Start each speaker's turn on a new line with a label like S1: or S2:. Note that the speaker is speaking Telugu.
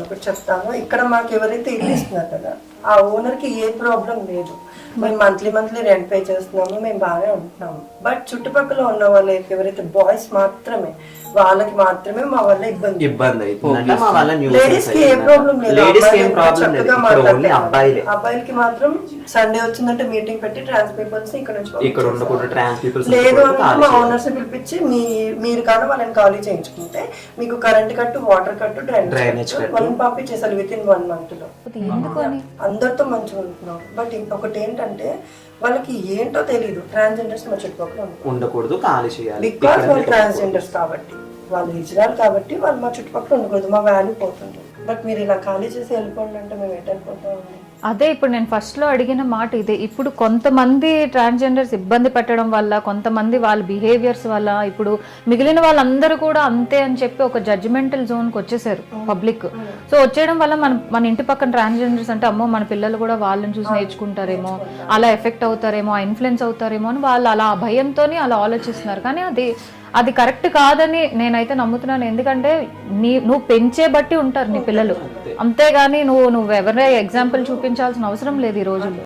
S1: ఒకటి చెప్తాను, ఇక్కడ మాకు ఎవరైతే ఇల్లు ఇస్తున్నారు కదా ఆ ఓనర్కి ఏ ప్రాబ్లం లేదు. మేము మంత్లీ రెంట్ పే చేస్తున్నాము, మేము బాగానే ఉంటున్నాము. బట్ చుట్టుపక్కల ఉన్న వాళ్ళకి ఎవరైతే బాయ్స్ మాత్రమే వాళ్ళకి మాత్రమే మా వల్ల ఇబ్బంది
S2: అవుతుందంట. మా వల్ల
S1: లేడీస్ కి ఏ ప్రాబ్లం లేదు, చక్కగా మాట్లాడతారు.
S2: అబ్బాయిలే
S1: అబ్బాయిలకి మాత్రం సండే వచ్చిందంటే మీటింగ్ పెట్టి ట్రాన్స్ పీపుల్స్ ఇక్కడ
S2: నుంచి
S1: లేదు అంటే మా ఓనర్స్ పిలిపించి మీరు కానీ వాళ్ళని ఖాళీ చేయించుకుంటే మీకు కరెంట్ కట్టు, వాటర్ కట్టు, డ్రైనేజ్ వాళ్ళని పంపించేసారు విత్ ఇన్ 1 month లో. అందరితో మంచిగా ఉంటున్నాం. బట్ ఇంకొకటి ఏంటంటే వాళ్ళకి ఏంటో తెలీదు, ట్రాన్స్జెండర్స్ మా చుట్టుపక్కల
S2: ఉండకూడదు, ఖాళీ చేయాలి.
S1: బికాస్ వాళ్ళు ట్రాన్స్జెండర్స్ కాబట్టి, వాళ్ళు హిజ్రాలు కాబట్టి వాళ్ళు మా చుట్టుపక్కల ఉండకూడదు, మా వాల్యూ పోతుంది. బట్ మీరు ఇలా ఖాళీ చేసి వెళ్ళిపోండి అంటే మేము ఎటు వెళ్ళిపోతామండి?
S3: అదే ఇప్పుడు నేను ఫస్ట్ లో అడిగిన మాట ఇదే. ఇప్పుడు కొంతమంది ట్రాన్స్జెండర్స్ ఇబ్బంది పెట్టడం వల్ల, కొంతమంది వాళ్ళ బిహేవియర్స్ వల్ల ఇప్పుడు మిగిలిన వాళ్ళందరూ కూడా అంతే అని చెప్పి ఒక జడ్జిమెంటల్ జోన్కి వచ్చేసారు పబ్లిక్. సో వచ్చేయడం వల్ల మన ఇంటి పక్కన ట్రాన్స్జెండర్స్ అంటే అమ్మో మన పిల్లలు కూడా వాళ్ళని చూసి నేర్చుకుంటారేమో, అలా ఎఫెక్ట్ అవుతారేమో, ఇన్ఫ్లుయెన్స్ అవుతారేమో అని వాళ్ళు అలా భయంతో అలా ఆలోచిస్తున్నారు. కానీ అది కరెక్ట్ కాదని నేనైతే నమ్ముతున్నాను. ఎందుకంటే నువ్వు పెంచే బట్టి ఉంటారు నీ పిల్లలు, అంతేగాని నువ్వు ఎవరే ఎగ్జాంపుల్ చూపించాల్సిన అవసరం లేదు ఈ రోజుల్లో.